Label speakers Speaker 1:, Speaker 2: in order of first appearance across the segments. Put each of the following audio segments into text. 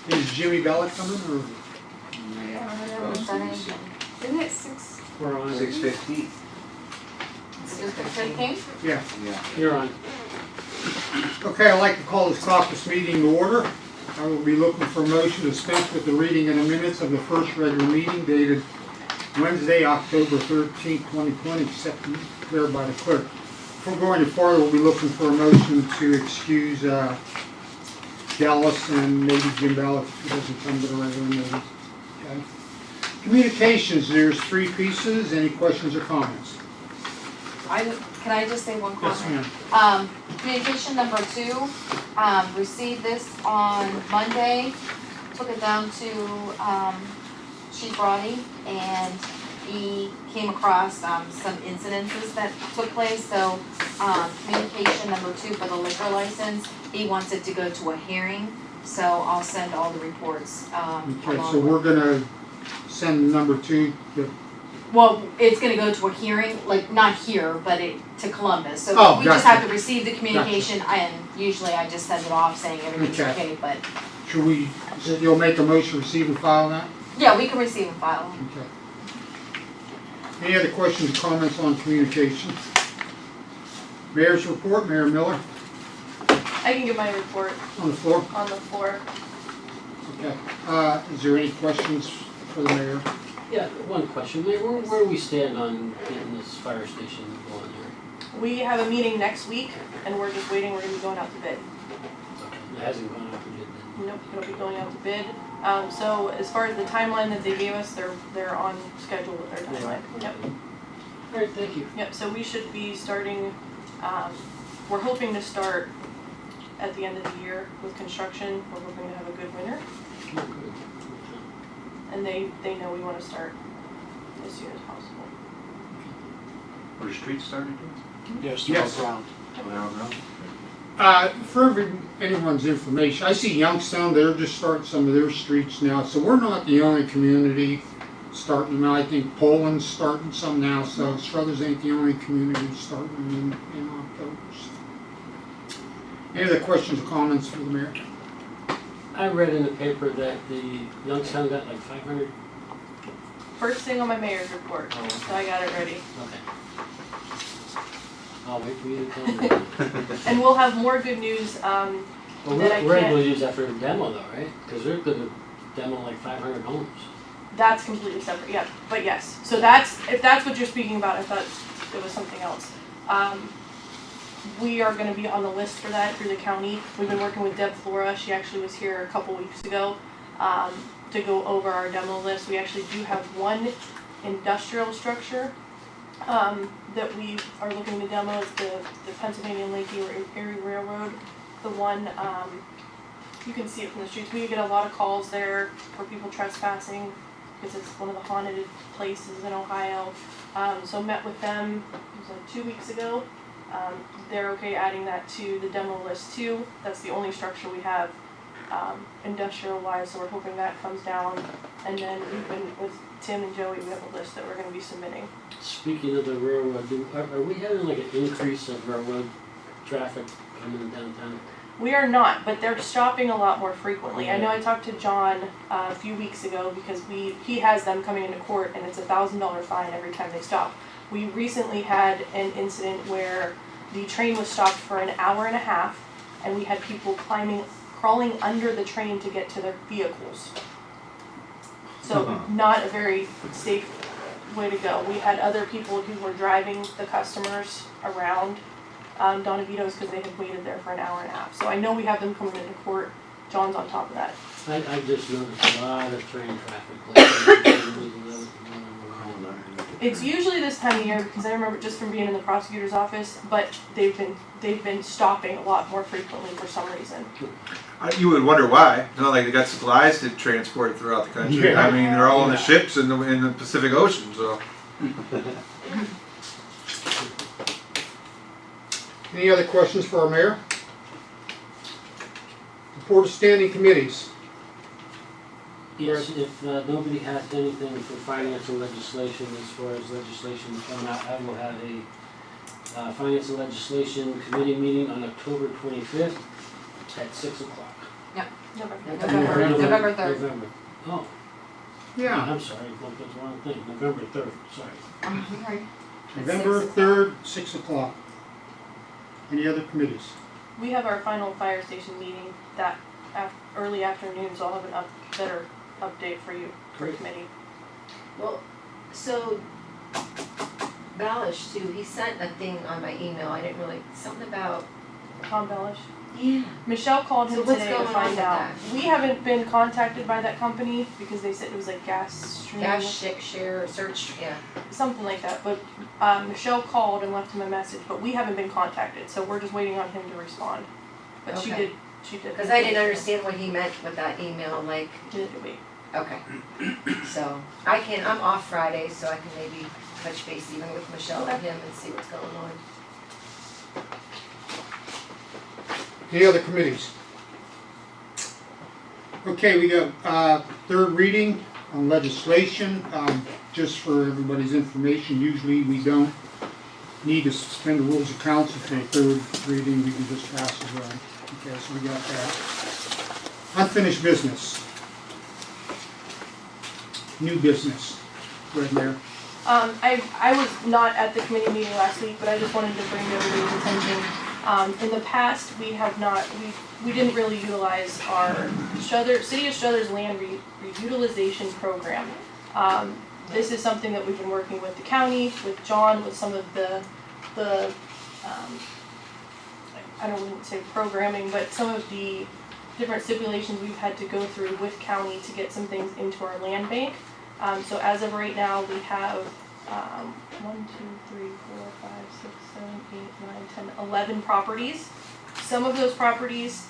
Speaker 1: Is Jimmy Ballard coming or?
Speaker 2: Isn't it 6?
Speaker 3: We're on.
Speaker 4: 6:15.
Speaker 1: Yeah.
Speaker 4: Yeah.
Speaker 3: You're on.
Speaker 1: Okay, I'd like to call this caucus meeting to order. I will be looking for a motion to dispense with the reading of the minutes of the first regular meeting dated Wednesday, October 13th, 2020, accepted there by the clerk. Before going any farther, we'll be looking for a motion to excuse Dallas and maybe Jim Ballard if he doesn't come to the regular meeting. Okay. Communications, there's 3 pieces. Any questions or comments?
Speaker 2: Can I just say one comment?
Speaker 1: Yes, ma'am.
Speaker 2: Communication number 2, received this on Monday, took it down to Chief Roddy, and he came across some incidences that took place. So communication number 2 for the liquor license, he wants it to go to a hearing, so I'll send all the reports.
Speaker 1: Okay, so we're gonna send number 2 to...
Speaker 2: Well, it's gonna go to a hearing, like not here, but to Columbus. So
Speaker 1: Oh,
Speaker 2: we just
Speaker 1: gotcha.
Speaker 2: have to receive the communication, and usually I just send it off saying everything's
Speaker 1: Okay.
Speaker 2: okay, but
Speaker 1: Should we, you'll make a motion to receive and file that?
Speaker 2: yeah, we can receive and file them.
Speaker 1: Okay. Any other questions or comments on communication? Mayor's report, Mayor Miller,
Speaker 5: I can give my report
Speaker 1: on the floor.
Speaker 5: on the floor.
Speaker 1: Okay. Is there any questions for the mayor?
Speaker 3: Yeah, one question. Where do we stand on getting this fire station going here?
Speaker 5: We have a meeting next week, and we're just waiting. We're going to be going out to bid.
Speaker 3: Okay. It hasn't gone out yet then.
Speaker 5: Nope, it'll be going out to bid. So as far as the timeline that they gave us, they're on schedule with their timeline. Yep.
Speaker 3: All right, thank you.
Speaker 5: Yep. So we should be starting. We're hoping to start at the end of the year with construction. We're hoping to have a good winter,
Speaker 3: Oh, good.
Speaker 5: and they know we want to start as soon as possible.
Speaker 4: Are the streets starting to?
Speaker 1: Yes. For anyone's information, I see Youngstown, they're just starting some of their streets now, so we're not the only community starting them. I think Poland's starting some now, so Struthers ain't the only community starting in October. So. Any other questions or comments for the mayor?
Speaker 3: I read in the paper that the Youngstown got like 500.
Speaker 5: First thing on my mayor's report,
Speaker 3: Oh, okay.
Speaker 5: so I got it ready.
Speaker 3: Okay. I'll wait for you to tell me.
Speaker 5: And we'll have more good news.
Speaker 3: Well,
Speaker 5: That I
Speaker 3: we're able
Speaker 5: can't-
Speaker 3: to use that for a demo though, right? Because they're going to demo like 500 homes.
Speaker 5: That's completely separate, yeah, but yes. So if that's what you're speaking about, I thought it was something else. We are gonna be on the list for that through the county. We've been working with Deb Flora, she actually was here a couple weeks ago, to go over our demo list. We actually do have one industrial structure, that we are looking to demo. It's the Pennsylvania and Lake Erie Railroad. The one, you can see it from the streets. We get a lot of calls there for people trespassing, because it's one of the haunted places in Ohio. So met with them, it was like 2 weeks ago. They're okay adding that to the demo list too. That's the only structure we have industrial wise, so we're hoping that comes down. And then we've been with Tim and Joey, we have a list that we're going to be submitting.
Speaker 3: Speaking of the railroad, are we having like an increase of railroad traffic coming downtown?
Speaker 5: We are not, but they're stopping a lot more frequently. I know I talked to John a few weeks ago because he has them coming into court, and it's $1,000 fine every time they stop. We recently had an incident where the train was stopped for an hour and a half, and we had people crawling under the train to get to their vehicles. So not a very safe way to go. We had other people who were driving the customers around Donna Vito's because they had waited there for an hour and a half. So I know we have them coming into court. John's on top of that.
Speaker 3: I just noticed a lot of train traffic. Like,
Speaker 5: It's usually this time of year because I remember just from being in the prosecutor's office, but they've been stopping a lot more frequently for some reason.
Speaker 4: You would wonder why. It's not like they got supplies to transport throughout the country.
Speaker 1: Yeah.
Speaker 4: I mean, they're all on the ships in the Pacific Ocean, so.
Speaker 1: Any other questions for our mayor? Report of standing committees.
Speaker 3: Yes, if nobody has anything for finance and legislation, as far as legislation to come out, I will have a finance and legislation committee meeting on October 25th at 6 o'clock.
Speaker 2: Yep.
Speaker 5: November.
Speaker 1: November
Speaker 2: November 3rd.
Speaker 3: November. Oh,
Speaker 1: Yeah,
Speaker 3: I'm sorry, I thought that's the wrong thing, November 3rd, sorry.
Speaker 2: Right.
Speaker 1: November
Speaker 2: 6 o'clock.
Speaker 1: 3rd, 6 o'clock. Any other committees?
Speaker 5: We have our final fire station meeting that early afternoon, so I'll have a better update for you for
Speaker 3: Great.
Speaker 5: committee.
Speaker 6: Well, so Balish too, he sent a thing on my email, I didn't really, something about,
Speaker 5: Tom Bellish.
Speaker 6: yeah.
Speaker 5: Michelle called
Speaker 6: So
Speaker 5: him
Speaker 6: what's
Speaker 5: today to
Speaker 6: going on
Speaker 5: find
Speaker 6: with
Speaker 5: out.
Speaker 6: that?
Speaker 5: We haven't been contacted by that company because they said it was like gas stream,
Speaker 6: Share, search, yeah.
Speaker 5: something like that. But Michelle called and left him a message, but we haven't been contacted, so we're just waiting on him to respond. But she
Speaker 6: Okay.
Speaker 5: did.
Speaker 6: Cause I didn't understand what he meant with that email, like,
Speaker 5: Neither did we.
Speaker 6: okay. So, I'm off Friday, so I can maybe touch base even with Michelle and him and see what's going on.
Speaker 1: Any other committees? Okay, we got third reading on legislation. Just for everybody's information, usually we don't need to suspend the rules of council for a third reading. We can just pass it around. Okay, so we got that. Unfinished business. New business. Right there.
Speaker 5: I was not at the committee meeting last week, but I just wanted to bring to everybody's attention. In the past, we have not, we didn't really utilize our City of Struthers land reutilization program. This is something that we've been working with the county, with John, with some of the I wouldn't say programming, but some of the different stipulations we've had to go through with county to get some things into our land bank. So as of right now, we have 1, 2, 3, 4, 5, 6, 7, 8, 9, 10, 11 properties. Some of those properties,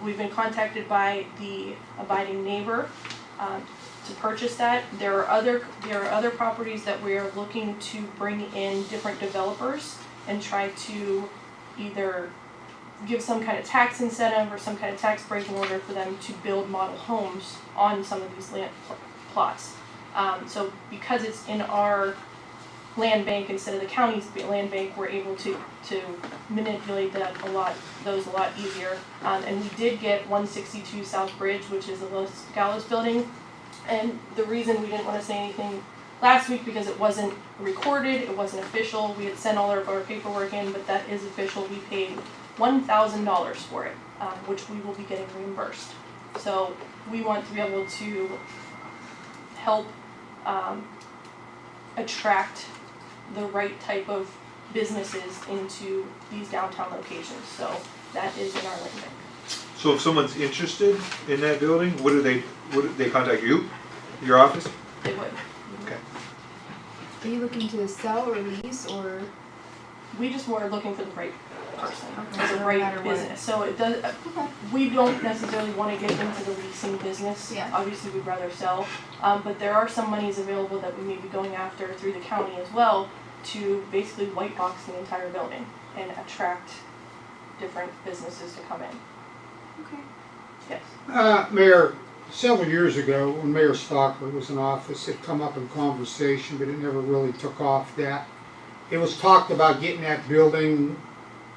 Speaker 5: we've been contacted by the abiding neighbor to purchase that. There are other properties that we are looking to bring in different developers and try to either give some kind of tax incentive or some kind of tax break in order for them to build model homes on some of these land plots. So because it's in our land bank instead of the county's land bank, we're able to manipulate those a lot easier. And we did get 162 South Bridge, which is the Los Galos building. And the reason we didn't want to say anything last week because it wasn't recorded, it wasn't official. We had sent all of our paperwork in, but that is official. We paid $1,000 for it, which we will be getting reimbursed. So we want to be able to help attract the right type of businesses into these downtown locations. So that is in our land bank.
Speaker 4: So if someone's interested in that building, would they contact you, your office?
Speaker 5: They would.
Speaker 4: Okay.
Speaker 7: Are you looking to sell or lease or?
Speaker 5: We just were looking for the right person,
Speaker 7: Okay, so
Speaker 5: the
Speaker 7: no
Speaker 5: right
Speaker 7: matter what.
Speaker 5: business. So it does.
Speaker 7: Okay.
Speaker 5: We don't necessarily want to get into the leasing business.
Speaker 7: Yeah.
Speaker 5: Obviously, we'd rather sell. But there are some monies available that we may be going after through the county as well to basically white box the entire building and attract different businesses to come in.
Speaker 7: Okay.
Speaker 5: Yes.
Speaker 1: Mayor, several years ago, when Mayor Stocker was in office, it come up in conversation, but it never really took off that. It was talked about getting that building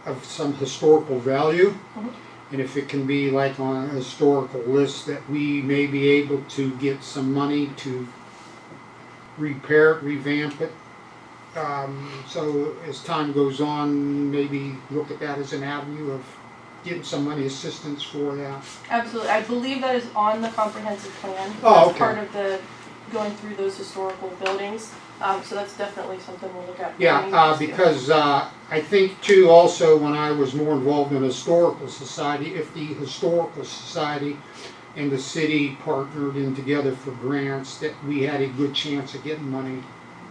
Speaker 1: of some historical value.
Speaker 5: Mhm.
Speaker 1: And if it can be like on a historical list, that we may be able to get some money to repair it, revamp it. So as time goes on, maybe look at that as an avenue of getting some money assistance for that.
Speaker 5: Absolutely. I believe that is on the comprehensive plan.
Speaker 1: Oh,
Speaker 5: That's
Speaker 1: okay.
Speaker 5: part of the going through those historical buildings. So that's definitely something we'll look at.
Speaker 1: Yeah, because I think too, also when I was more involved in the Historical Society, if the Historical Society and the city partnered in together for grants, that we had a good chance of getting money,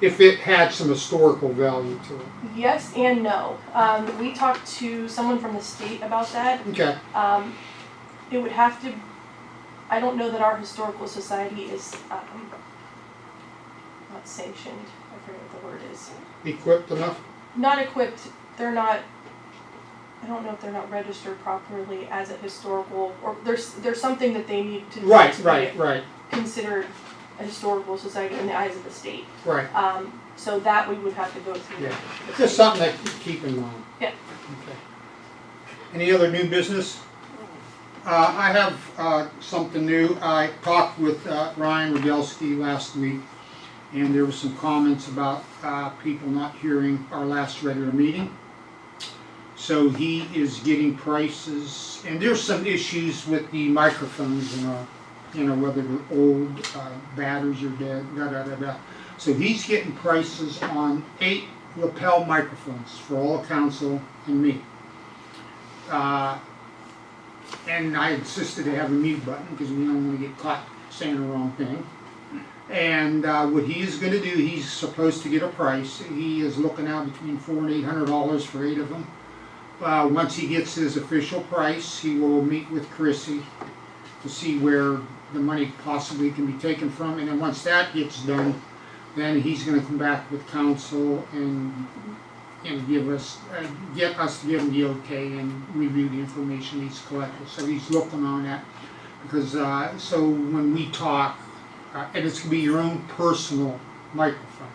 Speaker 1: if it had some historical value to it.
Speaker 5: Yes and no. We talked to someone from the state about that.
Speaker 1: Okay,
Speaker 5: It would have to, I don't know that our historical society is not sanctioned, I forget what the word is.
Speaker 1: equipped enough?
Speaker 5: Not equipped, they're not, I don't know if they're not registered properly as a historical, or there's something that they need to do to be considered a historical society in the eyes of the state.
Speaker 1: Right.
Speaker 5: So that we would have to go through.
Speaker 1: Yeah.
Speaker 5: the
Speaker 1: Just
Speaker 5: state.
Speaker 1: something to keep in mind.
Speaker 5: Yeah.
Speaker 1: Okay. Any other new business? I have something new. I talked with Ryan Rogelski last week, and there were some comments about people not hearing our last regular meeting. So he is getting prices, and there's some issues with the microphones and whether they're old, batteries are dead, da. So he's getting prices on 8 lapel microphones for all of council and me. And I insisted they have a mute button because we don't want to get caught saying the wrong thing. And what he is going to do, he's supposed to get a price. He is looking out between $400 and $800 for 8 of them. Once he gets his official price, he will meet with Chrissy to see where the money possibly can be taken from. And then once that gets done, then he's going to come back with council and give us, get us to give him the okay and review the information he's collected. So he's looking on that because so when we talk, and it's going to be your own personal microphone.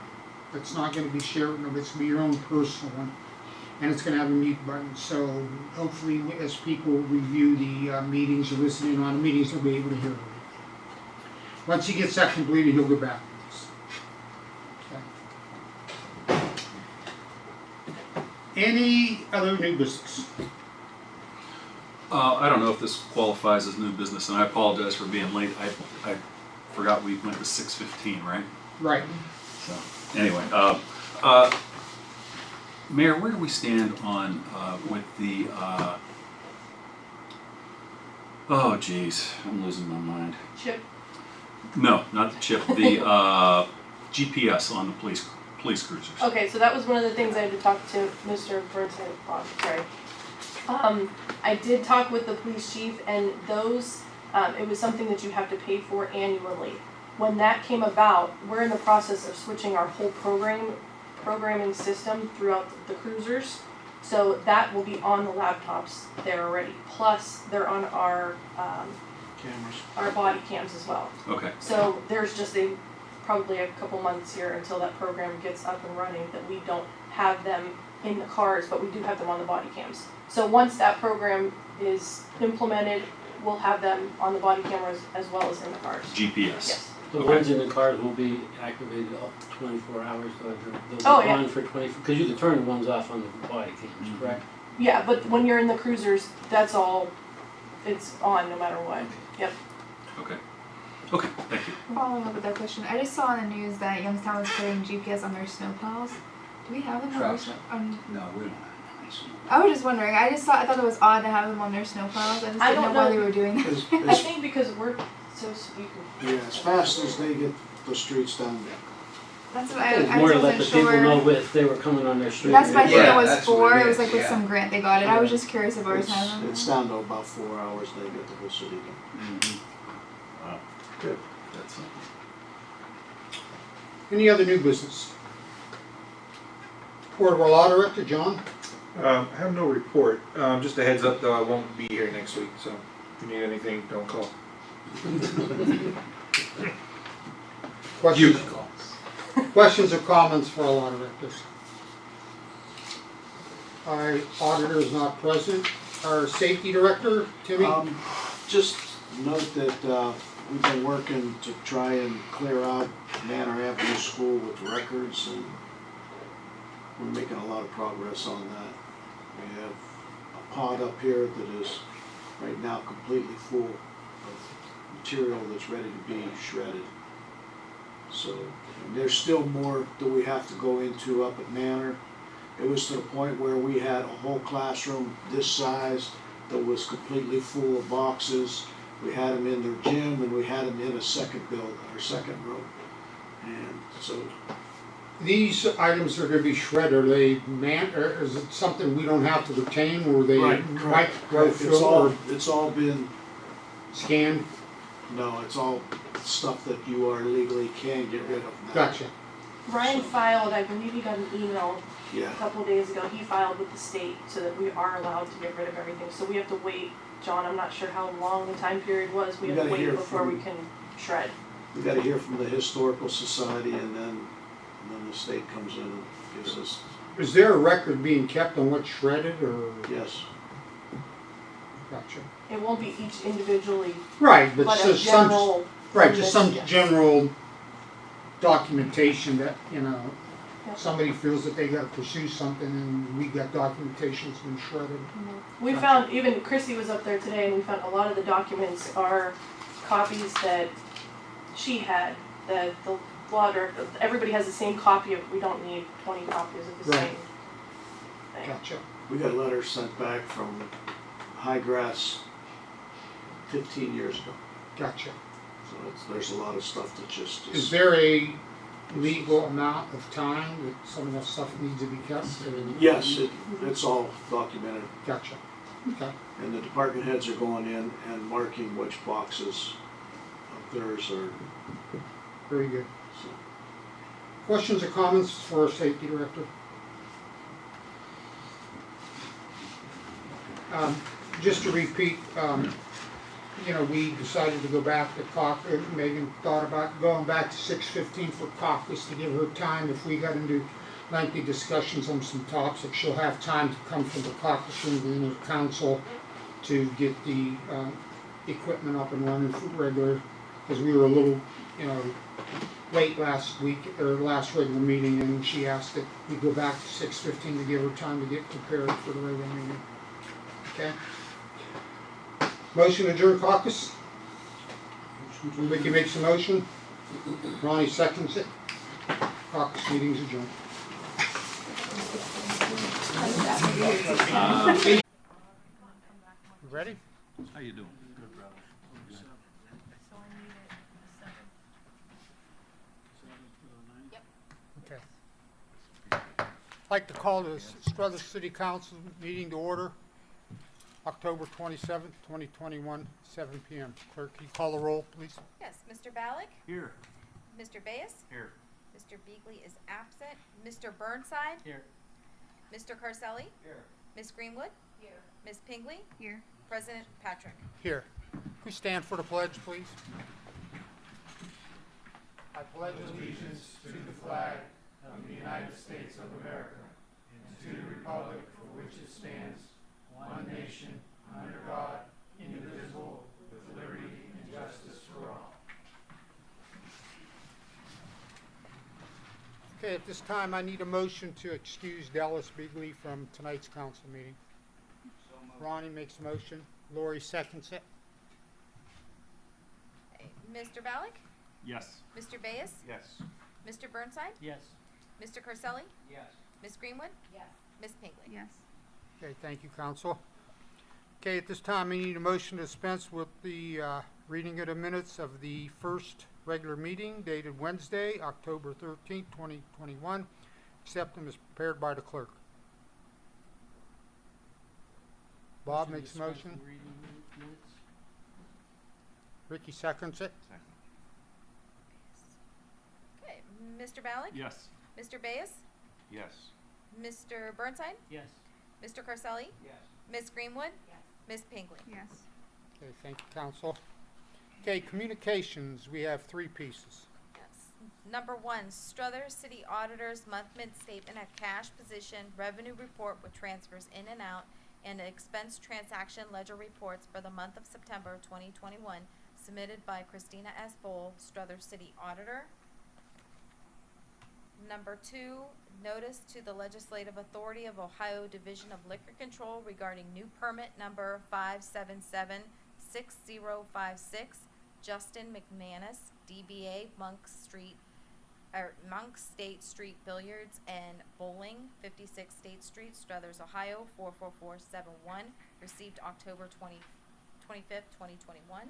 Speaker 1: It's not going to be shared, no, it's going to be your own personal one. And it's going to have a mute button. So hopefully as people review the meetings or listening on the meetings, they'll be able to hear it. Once he gets that completed, he'll go back with us. Okay. Any other new business?
Speaker 8: I don't know if this qualifies as new business, and I apologize for being late. I forgot we went to 6:15, right?
Speaker 1: Right.
Speaker 8: So anyway, Mayor, where do we stand on with the? Oh, geez, I'm losing my mind.
Speaker 5: Chip,
Speaker 8: No, not the chip. The GPS on the police cruisers.
Speaker 5: okay, so that was one of the things I had to talk to Mr. Burnson on, sorry. I did talk with the police chief, and those, it was something that you have to pay for annually. When that came about, we're in the process of switching our whole programming system throughout the cruisers. So that will be on the laptops there already. Plus, they're on our
Speaker 9: Cameras.
Speaker 5: our body cams as well.
Speaker 8: Okay.
Speaker 5: So there's just probably a couple months here until that program gets up and running that we don't have them in the cars, but we do have them on the body cams. So once that program is implemented, we'll have them on the body cameras as well as in the cars.
Speaker 8: GPS.
Speaker 5: Yes.
Speaker 3: The
Speaker 8: Okay.
Speaker 3: ones in the cars will be activated up to 24 hours, so they'll be
Speaker 5: Oh, yeah.
Speaker 3: on for 24, because you can turn the ones off on the body cams, correct?
Speaker 5: Yeah, but when you're in the cruisers, that's all, it's on no matter what. Yep.
Speaker 8: Okay. Okay. Thank you.
Speaker 7: Following up with that question, I just saw on the news that Youngstown was putting GPS on their snowplows. Do we have them on our
Speaker 9: Trucks.
Speaker 7: snow?
Speaker 9: No, we don't have any snow.
Speaker 7: I was just wondering. I thought it was odd to have them on their snowplows. I just
Speaker 5: I
Speaker 7: didn't
Speaker 5: don't
Speaker 7: know why
Speaker 5: know.
Speaker 7: they were doing that.
Speaker 5: I think because we're so, you can,
Speaker 9: Yeah, as fast as they get the streets down there.
Speaker 7: That's what
Speaker 3: It was
Speaker 7: I
Speaker 3: more to
Speaker 7: just
Speaker 3: let the
Speaker 7: wasn't
Speaker 3: people
Speaker 7: sure.
Speaker 3: know if they were coming on their street.
Speaker 7: That's what I think
Speaker 9: Yeah,
Speaker 7: it was
Speaker 9: that's what
Speaker 7: for.
Speaker 9: it
Speaker 7: It was
Speaker 9: is,
Speaker 7: like with
Speaker 9: yeah.
Speaker 7: some grant they got it. I was just curious if ours had them.
Speaker 9: It's down to about 4 hours, they get the whole city done.
Speaker 8: Wow.
Speaker 4: Good.
Speaker 8: That's something.
Speaker 1: Any other new business? Report of our law director, John?
Speaker 4: I have no report. Just a heads up though, I won't be here next week, so if you need anything, don't call.
Speaker 1: Questions?
Speaker 4: can call.
Speaker 1: Questions or comments for our law directors? Our auditor is not present. Our safety director, Timmy?
Speaker 9: Just note that we've been working to try and clear out Manor Avenue School with records, and we're making a lot of progress on that. We have a pod up here that is right now completely full of material that's ready to be shredded. So, and there's still more that we have to go into up at Manor. It was to the point where we had a whole classroom this size that was completely full of boxes. We had them in their gym, and we had them in a second room. And so,
Speaker 1: These items are gonna be shredded, are they or is it something we don't have to retain, or they microfilm or
Speaker 9: it's all been,
Speaker 1: scanned?
Speaker 9: no, it's all stuff that you are legally can get rid of now.
Speaker 1: Gotcha.
Speaker 5: Ryan filed, I believe he got an email
Speaker 9: Yeah.
Speaker 5: a couple days ago, he filed with the state so that we are allowed to get rid of everything. So we have to wait, John, I'm not sure how long the time period was, we
Speaker 9: We
Speaker 5: have to
Speaker 9: gotta
Speaker 5: wait
Speaker 9: hear
Speaker 5: before
Speaker 9: from-
Speaker 5: we can shred.
Speaker 9: We gotta hear from the Historical Society, and then the state comes in and gives us,
Speaker 1: Is there a record being kept on what's shredded, or?
Speaker 9: yes.
Speaker 1: Gotcha.
Speaker 5: It won't be each individually,
Speaker 1: Right, but
Speaker 5: but a
Speaker 1: just some,
Speaker 5: general.
Speaker 1: right, just some
Speaker 5: yes.
Speaker 1: general documentation that, you know,
Speaker 5: Yeah.
Speaker 1: somebody feels that they gotta pursue something and we got documentation that's been shredded.
Speaker 5: We found, even Chrissy was up there today, and we found a lot of the documents are copies that she had, that the law director, everybody has the same copy of, we don't need 20 copies of the
Speaker 1: Right.
Speaker 5: same thing.
Speaker 1: Gotcha.
Speaker 9: We got letters sent back from High Grass 15 years ago.
Speaker 1: Gotcha.
Speaker 9: So there's a lot of stuff that just
Speaker 1: Is
Speaker 9: is.
Speaker 1: there a legal amount of time that some of that stuff needs to be kept?
Speaker 9: Yes, it's all documented.
Speaker 1: Gotcha. Okay.
Speaker 9: And the department heads are going in and marking which boxes of theirs are,
Speaker 1: Very good.
Speaker 9: so.
Speaker 1: Questions or comments for our safety director? Just to repeat, you know, we decided to go back to Caucus. Megan thought about going back to 6:15 for Caucus to give her time. If we got into lengthy discussions on some topics, she'll have time to come from the Caucus room to the council to get the equipment up and running for regular, because we were a little, you know, late last week, or last regular meeting, and she asked that we go back to 6:15 to give her time to get prepared for the regular meeting. Okay? Motion to adjourn Caucus? Ricky makes a motion. Ronnie seconds it. Caucus meeting's adjourned. You ready?
Speaker 8: How you doing?
Speaker 1: Okay. I'd like to call the Struthers City Council meeting to order, October 27th, 2021, 7 p.m. Clerk, can you call the roll, please?
Speaker 2: Yes, Mr. Ballack?
Speaker 8: Here.
Speaker 2: Mr. Bayes?
Speaker 8: Here.
Speaker 2: Mr. Beagley is absent. Mr. Burnside?
Speaker 3: Here.
Speaker 2: Mr. Carselli?
Speaker 3: Here.
Speaker 2: Ms. Greenwood? Here. Ms. Pingley?
Speaker 7: Here.
Speaker 2: President Patrick?
Speaker 1: Here. Can we stand for the pledge, please? I pledge allegiance to the flag of the United States of America and to the republic for which it stands, one nation, under God, indivisible, with liberty and justice for all. Okay, at this time, I need a motion to excuse Dallas Beagley from tonight's council meeting. Ronnie makes a motion. Lori seconds it.
Speaker 2: Okay, Mr. Ballack?
Speaker 8: Yes.
Speaker 2: Mr. Bayes?
Speaker 4: Yes.
Speaker 2: Mr. Burnside?
Speaker 3: Yes.
Speaker 2: Mr. Carselli?
Speaker 3: Yes.
Speaker 2: Ms. Greenwood? Yes. Ms. Pingley?
Speaker 7: Yes.
Speaker 1: Okay, thank you, council. Okay, at this time, I need a motion to dispense with the reading of the minutes of the first regular meeting dated Wednesday, October 13th, 2021, except them as prepared by the clerk. Bob makes a motion. Ricky seconds it.
Speaker 2: Okay, Mr. Ballack?
Speaker 8: Yes.
Speaker 2: Mr. Bayes?
Speaker 4: Yes.
Speaker 2: Mr. Burnside?
Speaker 3: Yes.
Speaker 2: Mr. Carselli?
Speaker 3: Yes.
Speaker 2: Ms. Greenwood? Yes. Ms. Pingley?
Speaker 7: Yes.
Speaker 1: Okay, thank you, council. Okay, communications, we have 3 pieces.
Speaker 2: Yes. Number 1, Struthers City Auditor's monthly statement of cash position, revenue report with transfers in and out, and expense transaction ledger reports for the month of September 2021, submitted by Christina S. Bowl, Struthers City Auditor. Number 2, notice to the Legislative Authority of Ohio Division of Liquor Control regarding new permit number 5776056, Justin McManus, DBA Monk State Street Billiards and Bowling, 56 State Street, Struthers, Ohio, 44471, received October 25th, 2021.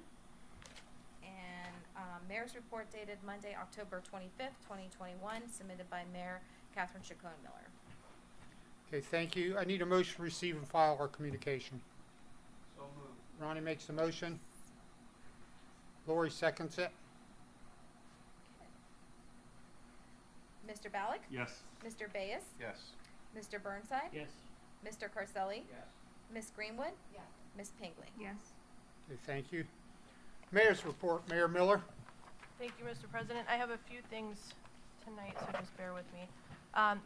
Speaker 2: And Mayor's report dated Monday, October 25th, 2021, submitted by Mayor Catherine Chacon Miller.
Speaker 1: Okay, thank you. I need a motion to receive and file our communication.
Speaker 3: So moved.
Speaker 1: Ronnie makes the motion. Lori seconds it.
Speaker 2: Mr. Ballack?
Speaker 8: Yes.
Speaker 2: Mr. Bayes?
Speaker 4: Yes.
Speaker 2: Mr. Burnside?
Speaker 3: Yes.
Speaker 2: Mr. Carselli?
Speaker 3: Yes.
Speaker 2: Ms. Greenwood? Yes. Ms. Pingley?
Speaker 7: Yes.
Speaker 1: Okay, thank you. Mayor's report, Mayor Miller.
Speaker 5: Thank you, Mr. President. I have a few things tonight, so just bear with me.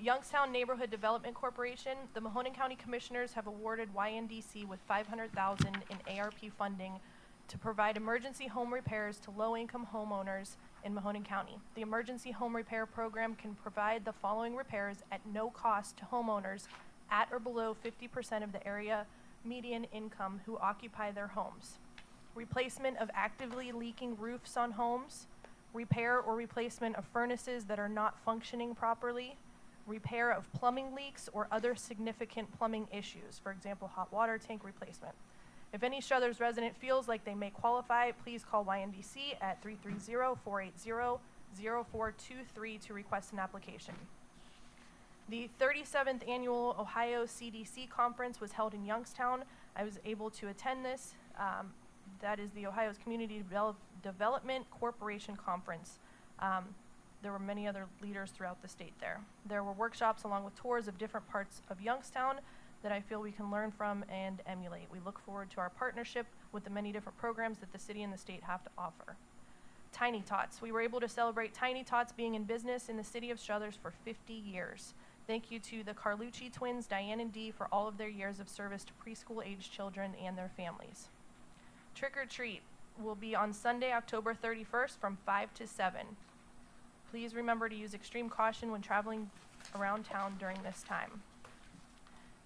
Speaker 5: Youngstown Neighborhood Development Corporation, the Mahoning County Commissioners have awarded YNDC with $500,000 in ARP funding to provide emergency home repairs to low-income homeowners in Mahoning County. The emergency home repair program can provide the following repairs at no cost to homeowners at or below 50% of the area median income who occupy their homes. Replacement of actively leaking roofs on homes, repair or replacement of furnaces that are not functioning properly, repair of plumbing leaks or other significant plumbing issues, for example, hot water tank replacement. If any Struthers resident feels like they may qualify, please call YNDC at 330-480-0423 to request an application. The 37th Annual Ohio CDC Conference was held in Youngstown. I was able to attend this. That is the Ohio's Community Development Corporation Conference. There were many other leaders throughout the state there. There were workshops along with tours of different parts of Youngstown that I feel we can learn from and emulate. We look forward to our partnership with the many different programs that the city and the state have to offer. Tiny Tots. We were able to celebrate Tiny Tots being in business in the city of Struthers for 50 years. Thank you to the Carlucci twins, Diane and Dee, for all of their years of service to preschool-aged children and their families. Trick or Treat will be on Sunday, October 31st from 5 to 7. Please remember to use extreme caution when traveling around town during this time.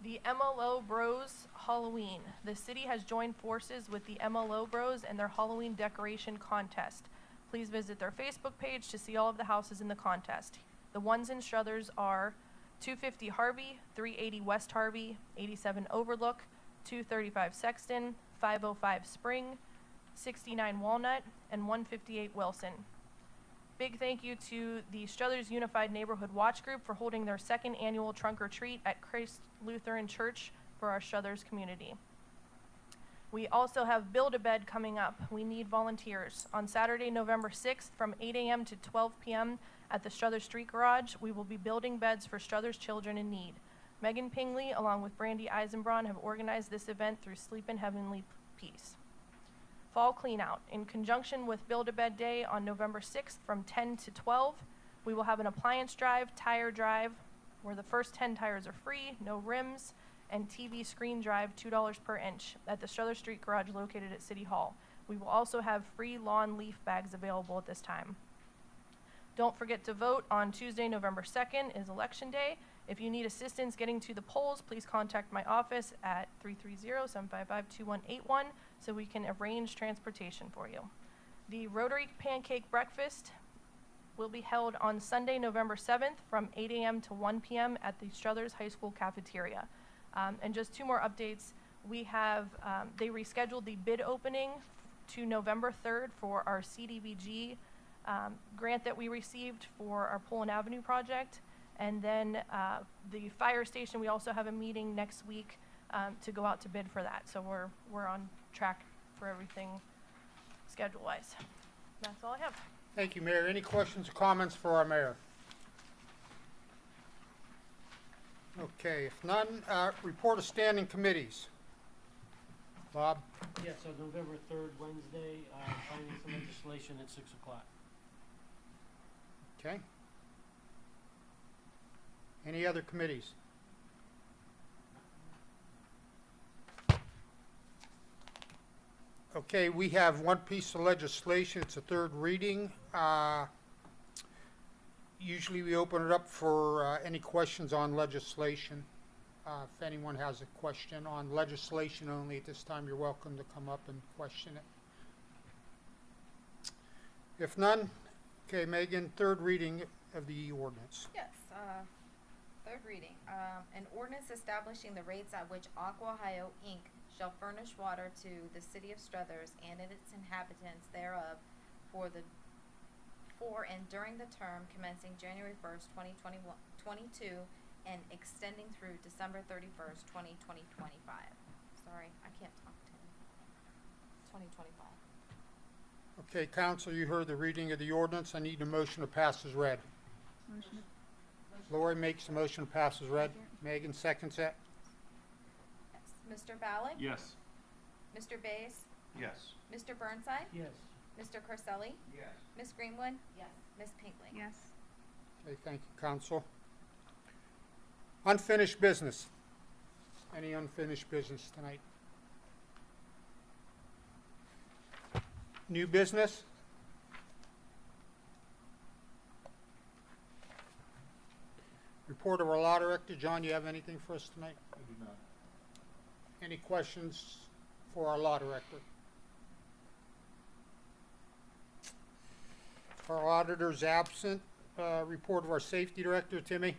Speaker 5: The MLO Bros Halloween. The city has joined forces with the MLO Bros and their Halloween decoration contest. Please visit their Facebook page to see all of the houses in the contest. The ones in Struthers are 250 Harvey, 380 West Harvey, 87 Overlook, 235 Sexton, 505 Spring, 69 Walnut, and 158 Wilson. Big thank you to the Struthers Unified Neighborhood Watch Group for holding their second annual trunk or treat at Christ Lutheran Church for our Struthers community. We also have Build-A-Bed coming up. We need volunteers. On Saturday, November 6th from 8 a.m. to 12 p.m. at the Struthers Street Garage, we will be building beds for Struthers children in need. Megan Pingley, along with Brandy Eisenbraun, have organized this event through Sleep in Heavenly Peace. Fall Cleanout. In conjunction with Build-A-Bed Day on November 6th from 10 to 12, we will have an appliance drive, tire drive, where the first 10 tires are free, no rims, and TV screen drive, $2 per inch, at the Struthers Street Garage located at City Hall. We will also have free lawn leaf bags available at this time. Don't forget to vote on Tuesday, November 2nd is Election Day. If you need assistance getting to the polls, please contact my office at 330-755-2181 so we can arrange transportation for you. The Rotary Pancake Breakfast will be held on Sunday, November 7th from 8 a.m. to 1 p.m. at the Struthers High School cafeteria. And just two more updates. We have, they rescheduled the bid opening to November 3rd for our CDBG grant that we received for our Pullen Avenue project. And then the fire station, we also have a meeting next week to go out to bid for that. So we're on track for everything schedule-wise. That's all I have.
Speaker 1: Thank you, Mayor. Any questions or comments for our mayor? Okay, if none, report of standing committees. Bob?
Speaker 3: Yeah, so November 3rd, Wednesday, finance and legislation at 6 o'clock.
Speaker 1: Okay. Any other committees? Okay, we have one piece of legislation. It's a third reading. Usually we open it up for any questions on legislation. If anyone has a question on legislation only at this time, you're welcome to come up and question it. If none, okay, Megan, third reading of the ordinance.
Speaker 2: Yes, third reading. An ordinance establishing the rates at which Aqua Ohio Inc. shall furnish water to the city of Struthers and its inhabitants thereof for and during the term commencing January 1st, 2022 and extending through December 31st, 2025. Sorry, I can't talk to him. 2025.
Speaker 1: Okay, council, you heard the reading of the ordinance. I need a motion to pass as read.
Speaker 7: Motion.
Speaker 1: Lori makes a motion to pass as read. Megan seconds it.
Speaker 2: Yes. Mr. Ballack?
Speaker 8: Yes.
Speaker 2: Mr. Bays?
Speaker 4: Yes.
Speaker 2: Mr. Burnside?
Speaker 3: Yes.
Speaker 2: Mr. Carselli?
Speaker 4: Yes.
Speaker 2: Ms. Greenwood? Yes. Ms. Pinkley?
Speaker 7: Yes.
Speaker 1: Okay, thank you, council. Unfinished business. Any unfinished business tonight? New business? Report of our law director. John, you have anything for us tonight?
Speaker 9: I do not.
Speaker 1: Any questions for our law director? Our auditor's absent. Report of our safety director, Timmy.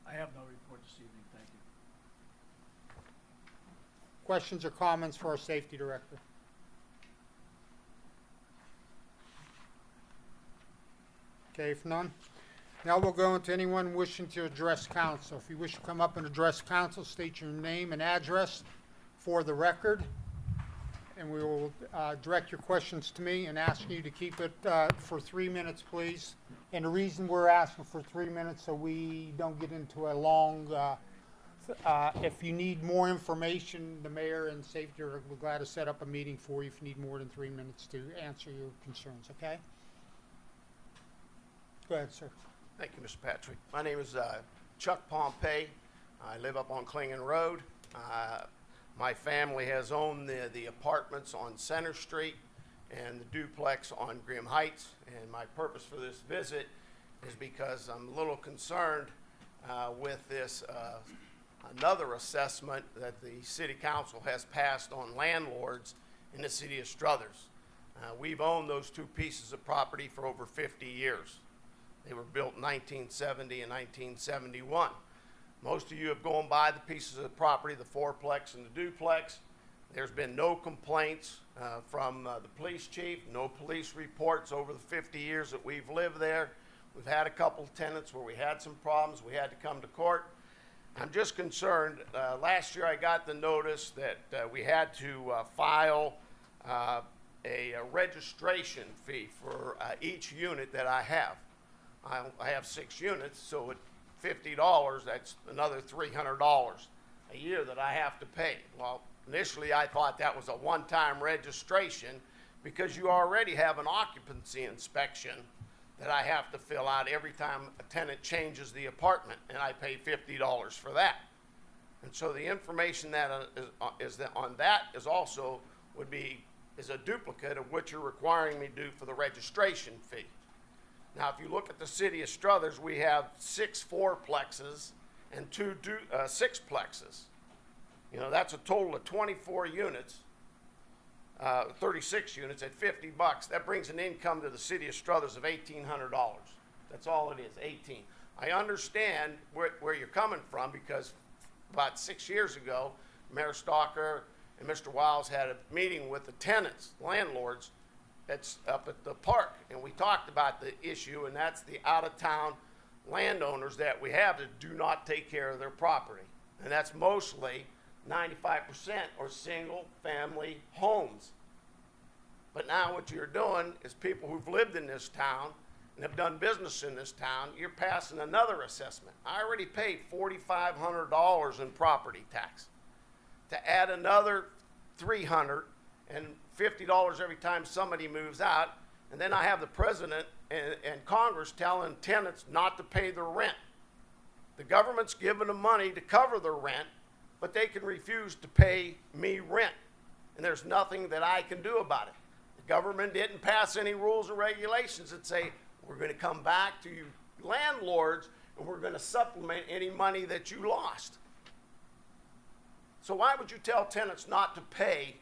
Speaker 10: I have no report this evening, thank you.
Speaker 1: Questions or comments for our safety director? Okay, if none, now we'll go into anyone wishing to address council. If you wish to come up and address council, state your name and address for the record. And we will direct your questions to me and ask you to keep it for 3 minutes, please. And the reason we're asking for 3 minutes so we don't get into a long, if you need more information, the mayor and safety are glad to set up a meeting for you if you need more than 3 minutes to answer your concerns, okay? Go ahead, sir.
Speaker 11: Thank you, Mr. Patrick. My name is Chuck Pompey. I live up on Klingon Road. My family has owned the apartments on Center Street and the duplex on Grimm Heights. And my purpose for this visit is because I'm a little concerned with this another assessment that the city council has passed on landlords in the city of Struthers. We've owned those two pieces of property for over 50 years. They were built in 1970 and 1971. Most of you have gone by the pieces of property, the fourplex and the duplex. There's been no complaints from the police chief, no police reports over the 50 years that we've lived there. We've had a couple tenants where we had some problems. We had to come to court. I'm just concerned. Last year I got the notice that we had to file a registration fee for each unit that I have. I have 6 units, so at $50, that's another $300 a year that I have to pay. Well, initially I thought that was a one-time registration because you already have an occupancy inspection that I have to fill out every time a tenant changes the apartment, and I pay $50 for that. And so the information that is on that is also is a duplicate of what you're requiring me to do for the registration fee. Now, if you look at the city of Struthers, we have 6 fourplexes and 2 sixplexes. You know, that's a total of 24 units, 36 units at $50. That brings an income to the city of Struthers of $1,800. That's all it is, 18. I understand where you're coming from because about 6 years ago, Mayor Stalker and Mr. Wiles had a meeting with the tenants, landlords, that's up at the park, and we talked about the issue, and that's the out-of-town landowners that we have that do not take care of their property, and that's mostly 95% or single-family homes. But now what you're doing is people who've lived in this town and have done business in this town, you're passing another assessment. I already paid $4,500 in property tax. To add another $300 and $50 every time somebody moves out, and then I have the president and Congress telling tenants not to pay their rent. The government's giving them money to cover their rent, but they can refuse to pay me rent, and there's nothing that I can do about it. The government didn't pass any rules or regulations that say we're going to come back to you landlords and we're going to supplement any money that you lost. So why would you tell tenants not to pay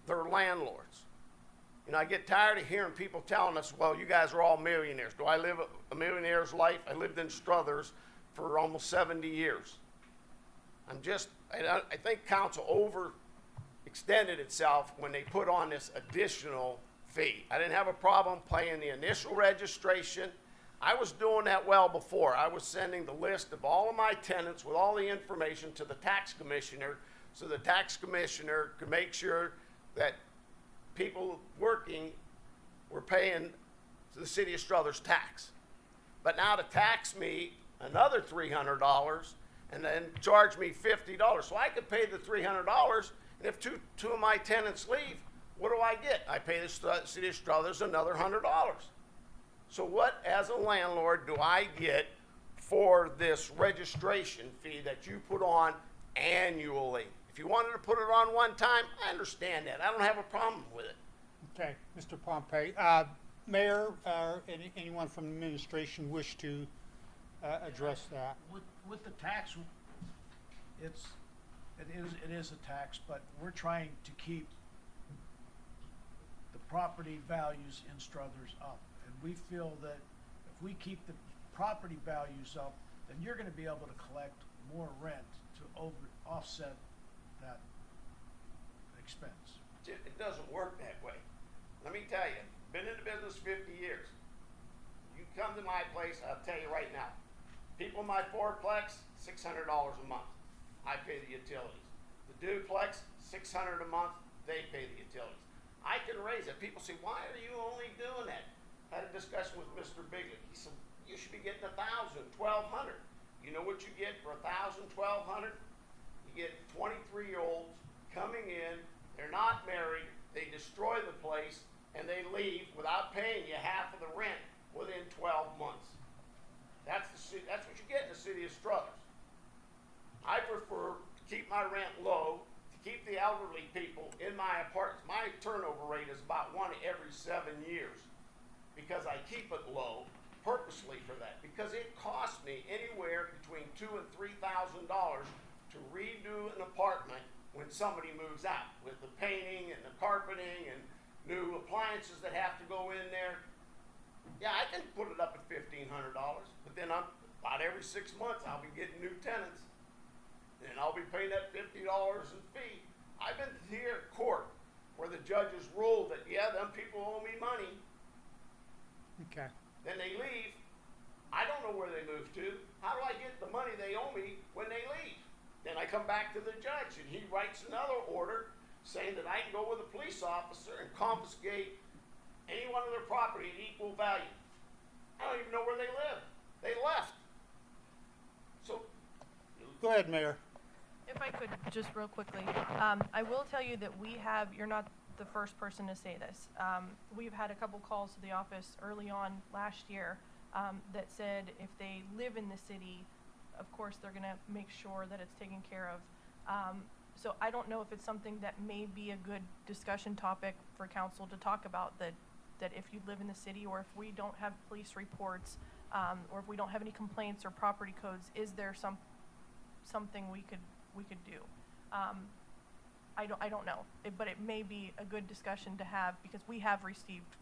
Speaker 11: their landlords? You know, I get tired of hearing people telling us, well, you guys are all millionaires. Do I live a millionaire's life? I lived in Struthers for almost 70 years. I think council overextended itself when they put on this additional fee. I didn't have a problem paying the initial registration. I was doing that well before. I was sending the list of all of my tenants with all the information to the tax commissioner so the tax commissioner could make sure that people working were paying the city of Struthers tax. But now to tax me another $300 and then charge me $50. So I could pay the $300, and if two of my tenants leave, what do I get? I pay the city of Struthers another $100. So what, as a landlord, do I get for this registration fee that you put on annually. If you wanted to put it on one time, I understand that. I don't have a problem with it.
Speaker 1: Okay, Mr. Pompey. Mayor, anyone from the administration wish to address that?
Speaker 10: With the tax, it is a tax, but we're trying to keep the property values in Struthers up. And we feel that if we keep the property values up, then you're gonna be able to collect more rent to offset that expense.
Speaker 11: It doesn't work that way. Let me tell you, been in the business 50 years. You come to my place, I'll tell you right now. People in my fourplex, $600 a month. I pay the utilities. The duplex, $600 a month, they pay the utilities. I can raise it. People say, why are you only doing that? Had a discussion with Mr. Bigley. He said, you should be getting $1,000, $1,200. You know what you get for $1,000, $1,200? You get 23-year-olds coming in, they're not married, they destroy the place, and they leave without paying you half of the rent within 12 months. That's what you get in the city of Struthers. I prefer to keep my rent low, to keep the elderly people in my apartments. My turnover rate is about 1 every 7 years because I keep it low purposely for that, because it costs me anywhere between $2,000 and $3,000 to redo an apartment when somebody moves out, with the painting and the carpeting and new appliances that have to go in there. Yeah, I can put it up at $1,500, but then about every 6 months I'll be getting new tenants, and I'll be paying that $50 in fee. I've been here at court where the judges ruled that, yeah, them people owe me money.
Speaker 1: Okay.
Speaker 11: Then they leave. I don't know where they moved to. How do I get the money they owe me when they leave? Then I come back to the judge and he writes another order saying that I can go with a police officer and confiscate any one of their property at equal value. I don't even know where they live. They left. So,
Speaker 1: Go ahead, Mayor.
Speaker 5: If I could, just real quickly, I will tell you that you're not the first person to say this. We've had a couple calls to the office early on last year that said if they live in the city, of course they're gonna make sure that it's taken care of. So I don't know if it's something that may be a good discussion topic for council to talk about, that if you live in the city, or if we don't have police reports, or if we don't have any complaints or property codes, is there something we could do? I don't know, but it may be a good discussion to have, because we have received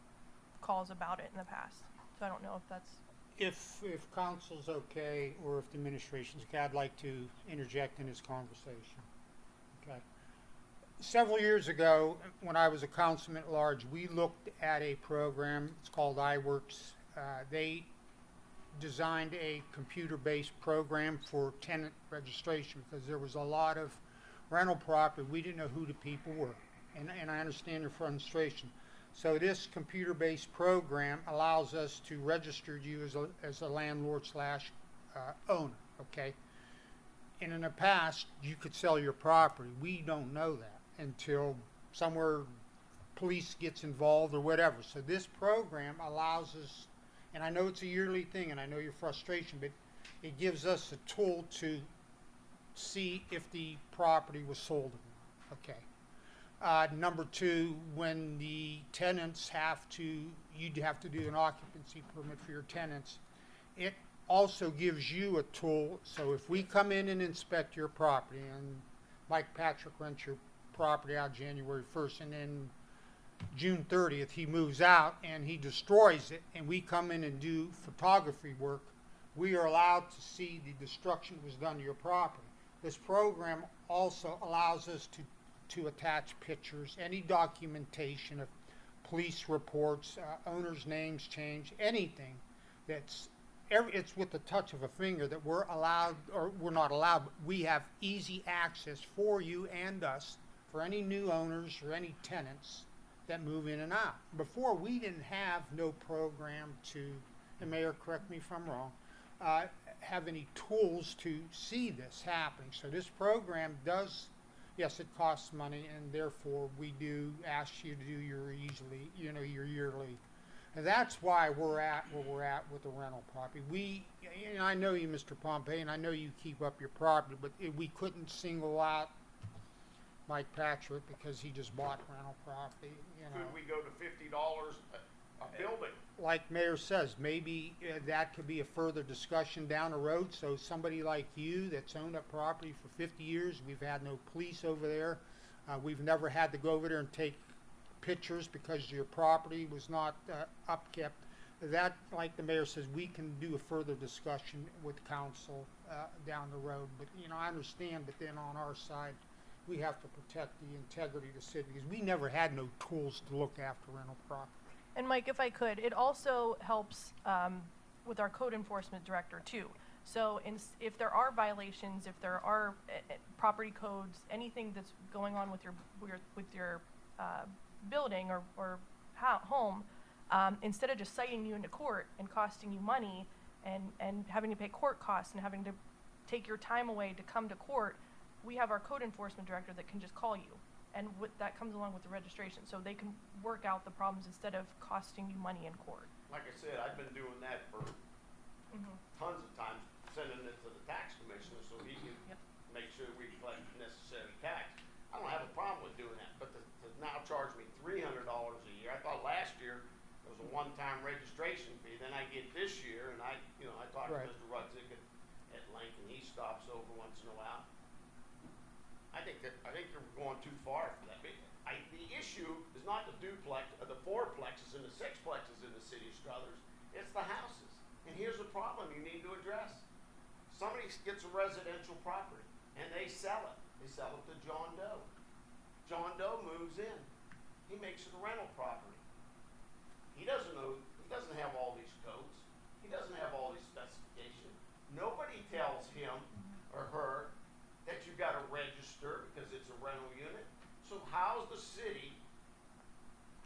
Speaker 5: calls about it in the past. So I don't know if that's.
Speaker 1: If council's okay, or if the administration's okay, I'd like to interject in this conversation. Okay. Several years ago, when I was a councilman at large, we looked at a program. It's called iWorks. They designed a computer-based program for tenant registration, because there was a lot of rental property. We didn't know who the people were, and I understand their frustration. So this computer-based program allows us to register you as a landlord slash owner. Okay. And in the past, you could sell your property. We don't know that until somewhere police gets involved or whatever. So this program allows us, and I know it's a yearly thing, and I know your frustration, but it gives us a tool to see if the property was sold or not. Okay. Number two, when the tenants you'd have to do an occupancy permit for your tenants. It also gives you a tool, so if we come in and inspect your property, and Mike Patrick rents your property out January 1st, and then June 30th he moves out and he destroys it, and we come in and do photography work, we are allowed to see the destruction that was done to your property. This program also allows us to attach pictures, any documentation of police reports, owners' names change, anything it's with the touch of a finger that we're allowed, or we're not allowed, but we have easy access for you and us, for any new owners or any tenants that move in and out. Before, we didn't have no program to, and Mayor, correct me if I'm wrong, have any tools to see this happening. So this program does, yes, it costs money, and therefore we do ask you to do your yearly And that's why we're at where we're at with the rental property. And I know you, Mr. Pompey, and I know you keep up your property, but we couldn't single out Mike Patrick because he just bought rental property, you know.
Speaker 11: Could we go to $50 a building?
Speaker 1: Like Mayor says, maybe that could be a further discussion down the road. So somebody like you that's owned that property for 50 years, we've had no police over there. We've never had to go over there and take pictures because your property was not upkept. That, like the mayor says, we can do a further discussion with council down the road. But, you know, I understand, but then on our side, we have to protect the integrity of the city because we never had no tools to look after rental property.
Speaker 5: And Mike, if I could, it also helps with our code enforcement director too. So if there are violations, if there are property codes, anything that's going on with your building or home, instead of just citing you into court and costing you money and having to pay court costs and having to take your time away to come to court, we have our code enforcement director that can just call you. And that comes along with the registration, so they can work out the problems instead of costing you money in court.
Speaker 11: Like I said, I've been doing that for tons of times, sending it to the tax commissioner so he can make sure we collect necessary tax. I don't have a problem with doing that, but to now charge me $300 a year, I thought last year it was a one-time registration fee, then I get this year, and I talked to Mr. Rudzik at Lincoln, he stops over once in a while. I think you're going too far for that. The issue is not the duplex, or the fourplexes and the sixplexes in the city of Struthers. It's the houses. And here's the problem you need to address. Somebody gets a residential property and they sell it. They sell it to John Doe. John Doe moves in. He makes it a rental property. He doesn't have all these codes. He doesn't have all these specifications. Nobody tells him or her that you got to register because it's a rental unit. So how's the city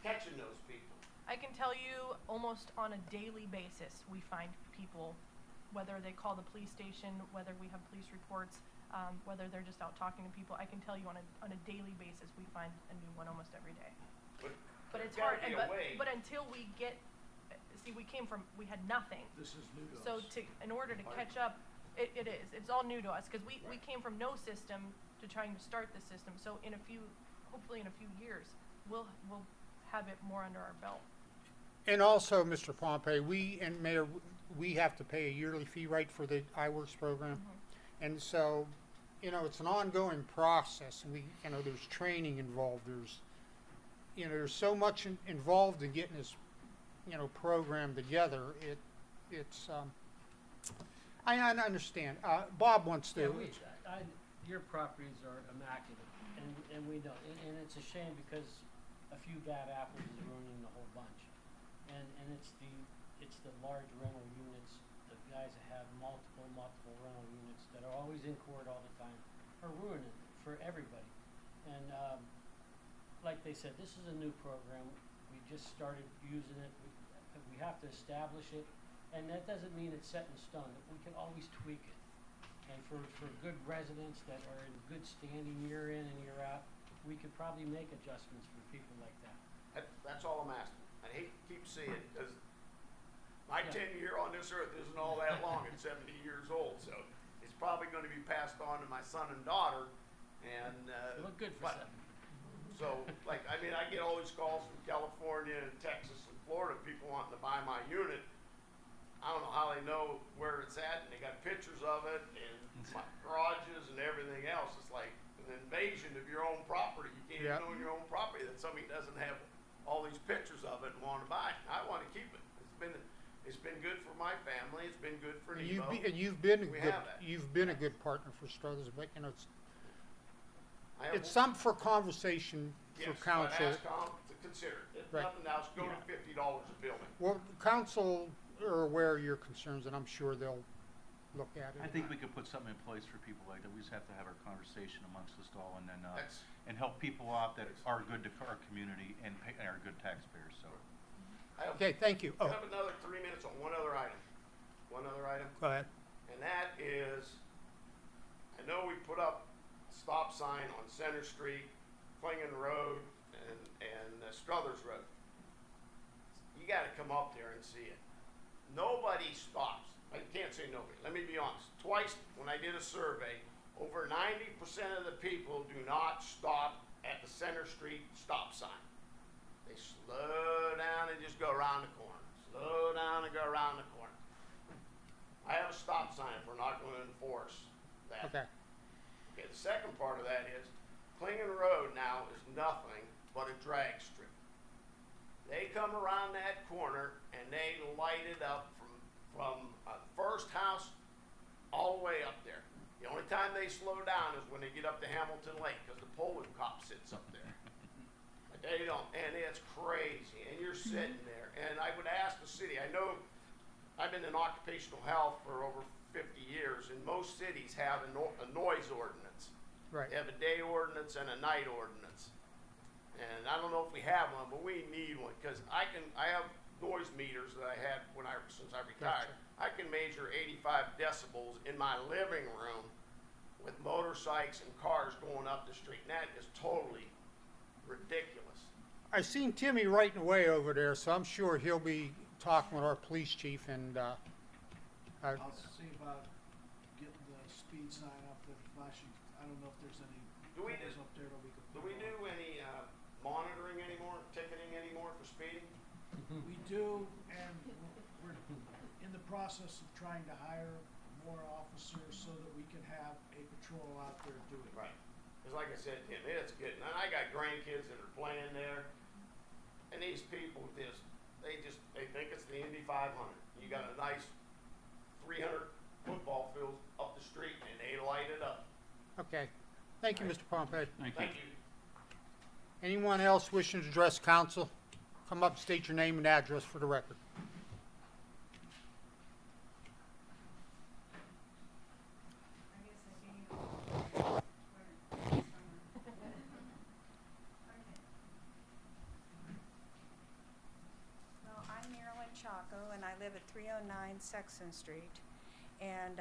Speaker 11: catching those people?
Speaker 5: I can tell you almost on a daily basis we find people, whether they call the police station, whether we have police reports, whether they're just out talking to people. I can tell you on a daily basis we find a new one almost every day. But it's hard. But until we get, see, we had nothing.
Speaker 10: This is new to
Speaker 5: So
Speaker 10: us.
Speaker 5: in order to catch up, it is. It's all new to us because we came from no system to trying to start the system. So hopefully in a few years, we'll have it more under our belt.
Speaker 1: And also, Mr. Pompey, Mayor, we have to pay a yearly fee, right, for the iWorks program. And so, it's an ongoing process, and there's training involved. There's so much involved in getting this, program together. I understand. Bob wants to.
Speaker 3: Your properties are immaculate, and we know, and it's a shame because a few bad apples is ruining the whole bunch. And it's the large rental units, the guys that have multiple rental units that are always in court all the time are ruining it for everybody. And like they said, this is a new program. We just started using it. We have to establish it. And that doesn't mean it's set in stone. We can always tweak it. And for good residents that are in good standing year in and year out, we could probably make adjustments for people like that.
Speaker 11: That's all I'm asking. I hate to keep saying it because my tenure on this earth isn't all that long at 70 years old. So it's probably going to be passed on to my son and daughter. And
Speaker 3: You look good for 70.
Speaker 11: So, I get all these calls from California and Texas and Florida, people wanting to buy my unit. I don't know how they know where it's at, and they got pictures of it, and my garages and everything else. It's like an invasion of your own property. You can't even own your own property that somebody doesn't have all these pictures of it and want to buy it. I want to keep it. It's been good for my family. It's been good for Nebo.
Speaker 1: You've been a good partner for Struthers, but it's something for conversation for council.
Speaker 11: Yes, but ask to consider it. If nothing else, go to $50 a building.
Speaker 1: Well, council are aware of your concerns, and I'm sure they'll look at it.
Speaker 12: I think we could put something in place for people like that. We just have to have our conversation amongst us all, and then and help people out that are good to our community and are good taxpayers. So.
Speaker 1: Okay, thank you.
Speaker 11: I have another 3 minutes on one other item.
Speaker 1: Go ahead.
Speaker 11: And that is, I know we put up a stop sign on Center Street, Klingon Road, and Struthers Road. you gotta come up there and see it. Nobody stops. I can't say nobody, let me be honest. Twice, when I did a survey, over 90% of the people do not stop at the Center Street stop sign. They slow down and just go around the corner. Slow down and go around the corner. I have a stop sign if we're not gonna enforce that.
Speaker 1: Okay.
Speaker 11: Okay, the second part of that is, Klingon Road now is nothing but a drag strip. They come around that corner and they light it up from the first house all the way up there. The only time they slow down is when they get up to Hamilton Lake, because the polling cop sits up there. But they don't, and it's crazy, and you're sitting there. And I would ask the city, I know I've been in occupational health for over 50 years, and most cities have a noise ordinance.
Speaker 1: Right.
Speaker 11: They have a day ordinance and a night ordinance. And I don't know if we have one, but we need one, because I have noise meters that I had since I retired.
Speaker 1: Gotcha.
Speaker 11: I can measure 85 decibels in my living room with motorcycles and cars going up the street, and that is totally ridiculous.
Speaker 1: I seen Timmy writing away over there, so I'm sure he'll be talking with our police chief and,
Speaker 10: I'll see about getting the speed sign up, the flashing, I don't know if there's any
Speaker 11: Do we
Speaker 10: cameras
Speaker 11: do-
Speaker 10: up there that we could.
Speaker 11: Do we do any monitoring anymore, ticketing anymore for speeding?
Speaker 10: We do, and we're in the process of trying to hire more officers so that we can have a patrol out there doing it.
Speaker 11: Right. Because like I said, Tim, it's getting, and I got grandkids that are playing there, and these people they think it's the Indy 500. You got a nice 300 football field up the street, and they light it up.
Speaker 1: okay. Thank you, Mr. Pompey.
Speaker 8: Thank you.
Speaker 11: Thank you.
Speaker 1: Anyone else wishing to address council? Come up, state your name and address for the record.
Speaker 13: Well, I'm Marilyn Chaco, and I live at 309 Sexton Street. And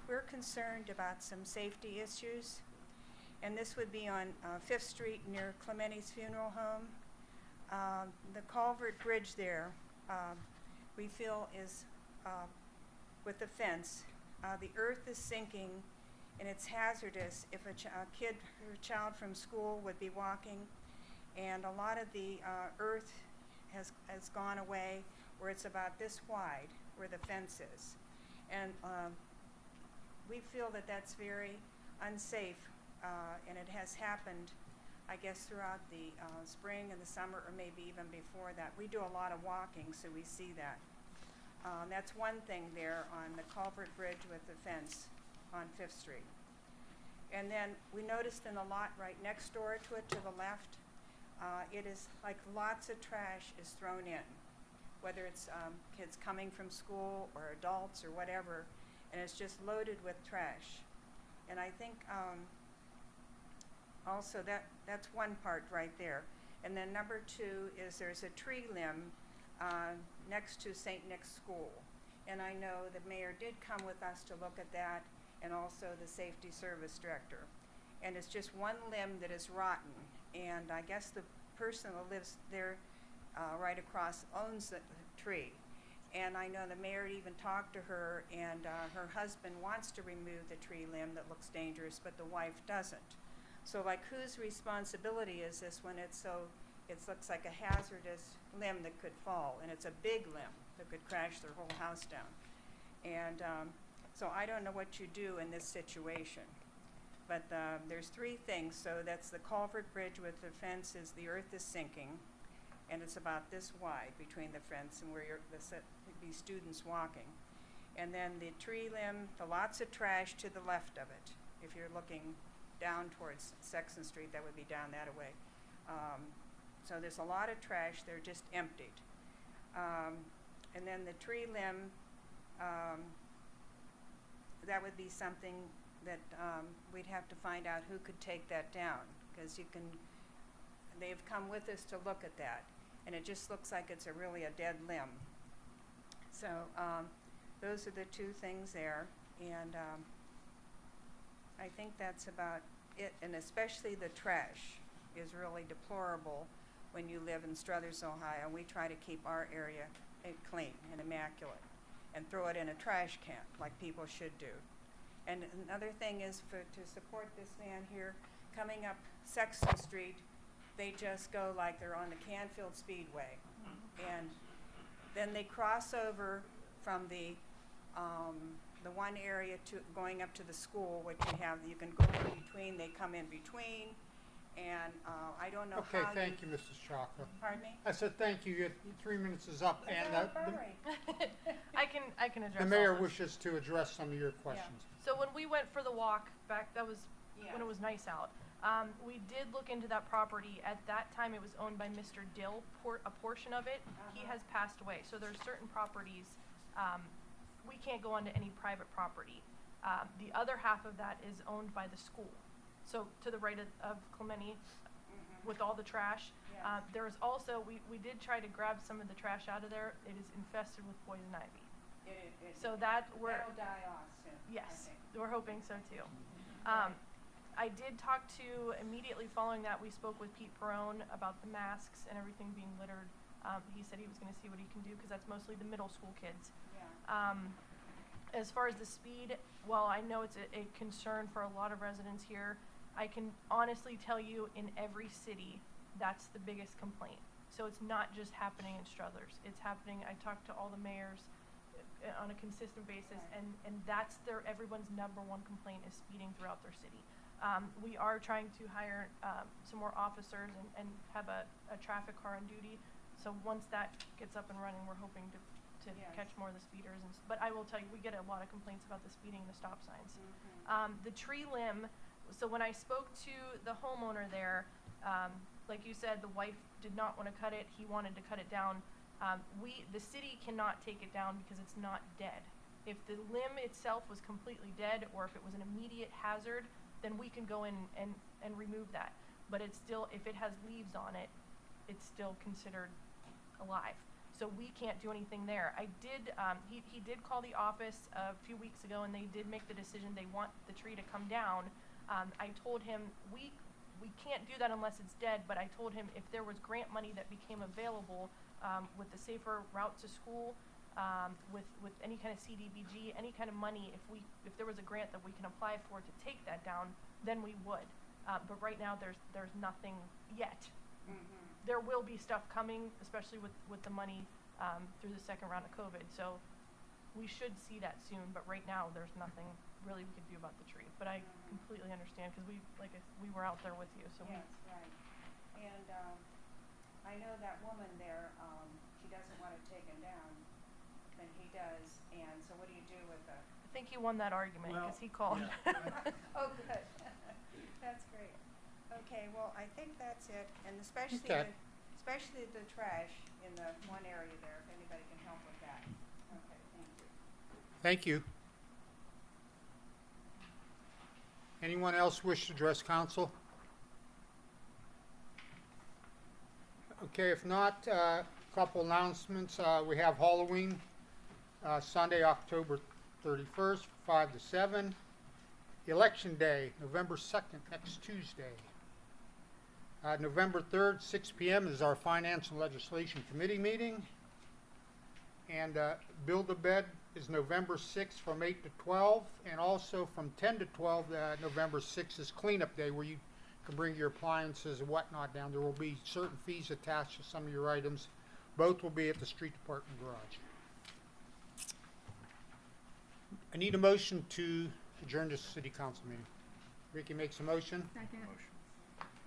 Speaker 13: we're concerned about some safety issues. And this would be on 5th Street near Clementi's Funeral Home. The culvert bridge there, we feel is with the fence. The earth is sinking, and it's hazardous if a kid or child from school would be walking. And a lot of the earth has gone away, where it's about this wide, where the fence is. And we feel that that's very unsafe, and it has happened, I guess, throughout the spring and the summer, or maybe even before that. We do a lot of walking, so we see that. That's one thing there on the culvert bridge with the fence on 5th Street. And then we noticed in the lot right next door to it, to the left, it is like lots of trash is thrown in, whether it's kids coming from school or adults or whatever, and it's just loaded with trash. And I think also that's one part right there. And then number two is there's a tree limb next to St. Nick's School. And I know the mayor did come with us to look at that, and also the safety service director. And it's just one limb that is rotten. And I guess the person that lives there right across owns the tree. And I know the mayor even talked to her, and her husband wants to remove the tree limb that looks dangerous, but the wife doesn't. So like, whose responsibility is this when it looks like a hazardous limb that could fall, and it's a big limb that could crash their whole house down. And so I don't know what you do in this situation. But there's three things. So that's the culvert bridge with the fence, is the earth is sinking, and it's about this wide between the fence and where there'd be students walking. And then the tree limb, the lots of trash to the left of it. If you're looking down towards Sexton Street, that would be down that way. So there's a lot of trash, they're just emptied. And then the tree limb, that would be something that we'd have to find out who could take that down, because they've come with us to look at that, and it just looks like it's really a dead limb. So those are the two things there, and I think that's about it. And especially the trash is really deplorable when you live in Struthers, Ohio. We try to keep our area clean and immaculate and throw it in a trash can like people should do. And another thing is to support this man here, coming up Sexton Street, they just go like they're on the Canfield Speedway. And then they cross over from the one area to going up to the school, which you can go in between, they come in between. And I don't know
Speaker 1: Okay,
Speaker 13: how
Speaker 1: thank you, Mrs. Chaka.
Speaker 13: Pardon me?
Speaker 1: I said thank you. Your 3 minutes is up, and
Speaker 5: I can address
Speaker 1: the mayor
Speaker 5: all this.
Speaker 1: wishes to address some of your questions.
Speaker 5: So when we went for the walk back, that was when it was nice out. We did look into that property. At that time, it was owned by Mr. Dill, a portion of it. He has passed away. So there's certain properties, we can't go onto any private property. The other half of that is owned by the school. So to the right of Clementi, with all the trash. There is also, we did try to grab some of the trash out of there. It is infested with poison ivy. So that'll
Speaker 13: die off soon.
Speaker 5: Yes, we're hoping so too. I did talk to, immediately following that, we spoke with Pete Perrone about the masks and everything being littered. He said he was going to see what he can do because that's mostly the middle school kids. As far as the speed, well, I know it's a concern for a lot of residents here. I can honestly tell you in every city, that's the biggest complaint. So it's not just happening in Struthers. It's happening, I talked to all the mayors on a consistent basis, and that's everyone's number one complaint is speeding throughout their city. We are trying to hire some more officers and have a traffic car on duty. So once that gets up and running, we're hoping to catch more of the speeders. But I will tell you, we get a lot of complaints about the speeding and the stop signs. The tree limb, so when I spoke to the homeowner there, like you said, the wife did not want to cut it. He wanted to cut it down. The city cannot take it down because it's not dead. If the limb itself was completely dead, or if it was an immediate hazard, then we can go in and remove that. But it's still, if it has leaves on it, it's still considered alive. So we can't do anything there. I did, he did call the office a few weeks ago, and they did make the decision they want the tree to come down. I told him we can't do that unless it's dead, but I told him if there was grant money that became available with the Safer Route to School, with any kind of CDBG, any kind of money, if there was a grant that we can apply for to take that down, then we would. But right now there's nothing yet. There will be stuff coming, especially with the money through the second round of COVID. So we should see that soon, but right now there's nothing really we could do about the tree. But I completely understand because we were out there with you. So
Speaker 13: yes, right. And I know that woman there, she doesn't want it taken down, and he does. And so what do you do with the?
Speaker 5: I think he won that argument because he called.
Speaker 13: Yeah. Oh, good. That's great. Okay, well, I think that's it, and especially the trash in the one area there, if anybody can help with that. Okay, thank you.
Speaker 1: Thank you. Anyone else wish to address council? Okay, if not, a couple announcements. We have Halloween, Sunday, October 31st, 5 to 7. Election Day, November 2nd, next Tuesday. November 3rd, 6 p.m. is our Finance and Legislation Committee meeting. And Build-A-Bed is November 6th from 8 to 12. And also from 10 to 12, November 6th is Cleanup Day, where you can bring your appliances and whatnot down. There will be certain fees attached to some of your items. Both will be at the Street Department garage. I need a motion to adjourn this city council meeting. Ricky makes a motion.
Speaker 7: Second.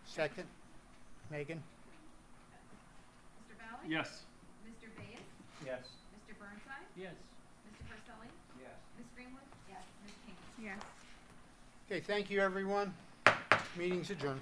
Speaker 1: Second. Megan?
Speaker 7: Mr. Valley?
Speaker 8: Yes.
Speaker 7: Mr. Bayes?
Speaker 4: Yes.
Speaker 7: Mr. Burnside?
Speaker 3: Yes.
Speaker 7: Mr. Parselli?
Speaker 4: Yes.
Speaker 7: Ms. Greenwood? Yes. Ms. King?
Speaker 5: Yes.
Speaker 1: Okay, thank you, everyone. Meeting's adjourned.